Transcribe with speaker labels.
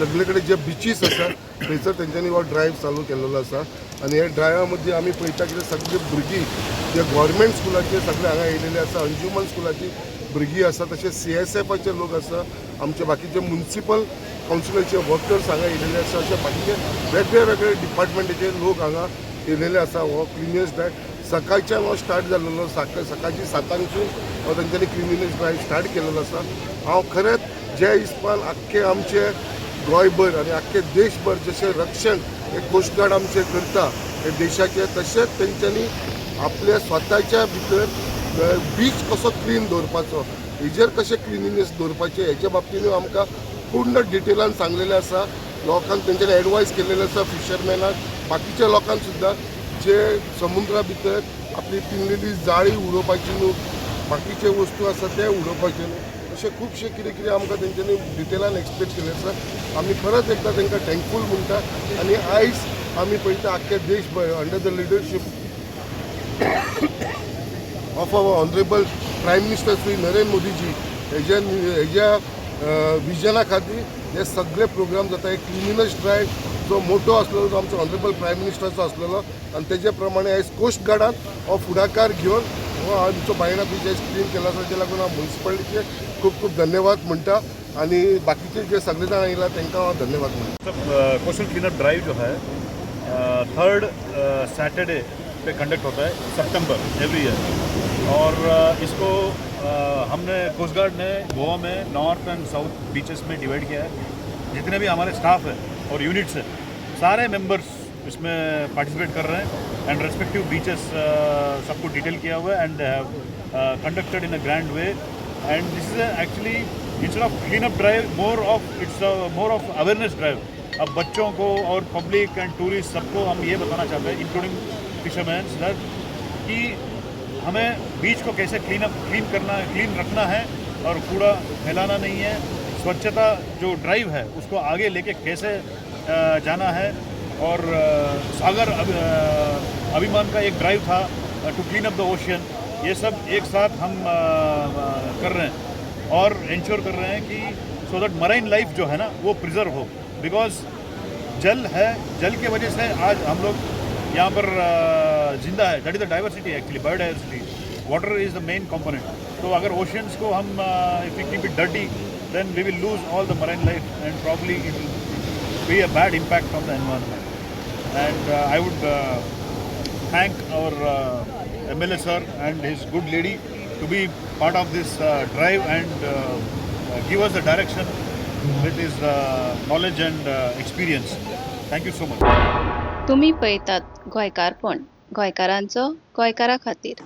Speaker 1: सगळे जे बिचीस आसा थंयसर तेंच्यांनी हो ड्रायव्ह चालू केल्लो आसा आनी ह्या ड्रायव्हा मदीं आमी पळयता की सगळे भुरगीं जे गव्हर्मेंट स्कुलाचे सगळे हांगा येयलेले आसा अंजुमन स्कुलाची भुरगीं आसा तशेंच CSFचे लोक आसा आमचे बाकीचे म्युनिसिपल कावन्सिलाचे वर्कर्स हांगा येयलेले आसा अशे बाकीचे वेगळे वेगळे डिपार्टमेंटाचे लोक हांगा येयलेले आसा हो क्लिनिनेस ड्रायव्ह सकाळच्यान हो स्टार्ट जाल्लो सकाळची 7ंसून हो तेंच्यांनी क्लिनिनेस ड्रायव्ह स्टार्ट केलेलो आसा हांव खरेंच जे हिसपान आख्खे आमचे गोंयभर आनी आख्खे देशभर जशें रक्षण हे कोस्ट गार्ड आमचे करता हे देशाचे तशेंच तेंच्यांनी आपल्या स्वताच्या भितर बीच कसो क्लीन दवरपाचो हेजेर कशें क्लिनिनेस दवरपाचें हेच्या बाबतींत आमकां पूर्ण डिटेलान सांगलेलें आसा लोकांक तेंच्यांनी एडवायस केलेलें आसा फिशरमॅनाक बाकीच्या लोकांक सुद्दां जे समुद्रा भितर आपली पिनलेली जाळी उडोवपाची न्हू बाकीचे वस्तू आसा ते उडोवपाचे न्हू अशें खुबशे कितें कितें आमकां तेंच्यांनी डिटेलान एक्सप्लेन केलें आसा आमी परत एकदां तांकां थँकफूल म्हणटा आनी आयज आमी पळयता आख्खे देशभर under the leadership of our honourable prime minister Shri Narendra Modiji हेज्या विजना खातीर हे सगळे प्रोग्राम जाता एक क्लिनिनेस ड्रायव्ह जो मोठो आसलेलो तो आमचो ऑनरेबल प्रायम मिनिस्टरचो आसलेलो आनी तेजे प्रमाणे आयज कोस्ट गार्डान हो फुडाकार घेवन हो आमचो बायणा बीच आयज क्लीन केला आसा जे लागून हांव म्युनिसिपालिटीचे खूब खूब धन्यवाद म्हणटा आनी बाकीचे जे सगळे जाण आयला तांकां हांव धन्यवाद म्हणटा
Speaker 2: कोस्टल क्लीनअप ड्राइव जो है 3rd सैटरडे पे कंडक्ट होता है सितंबर एवरी ईयर और इसको हमने कोस्ट गार्ड ने गोवा में नॉर्थ एंड साउथ बीचेस में डिवाइड किया है जितने भी हमारे स्टाफ है और यूनिट्स है सारे मेंबर्स इसमें पार्टिसिपेट कर रहे हैं एंड रेस्पेक्टिव बीचेस सबको डिटेल किया हुआ है end conducted in a grand way and this is actually instead of clean up drive more of awareness drive अब बच्चों को और पब्लिक एंड टूरिस्ट सबको हम ये बताना चाहते हैं इंक्लूडिंग फिशरमैन दैट कि हमें बीच को कैसे क्लीन रखना है और कूड़ा फैलाना नहीं है स्वच्छता जो ड्राइव है उसको आगे लेके कैसे जाना है और सागर अभिमान का एक ड्राइव था to clean up the ocean ये सब एक साथ हम कर रहे हैं और इंश्योर कर रहे हैं कि सो दैट मराइन लाइफ जो है ना वो प्रिजर्व हो बिकॉज जल है जल के वजह से आज हम लोग यहाँ पर जिंदा है that is the diversity actually biodiversity water is the main component तो अगर ओशियंस को हम if we keep it dirty then we will lose all the marine life and probably it will be a bad impact on the environment and I would thank our MLA sir and his good lady to be part of this drive and give us the direction with his knowledge and experience. Thank you so much.
Speaker 3: तुम्ही पळयतात गोंयकारपण गोंयकारांचो गोंयकारा खातीर.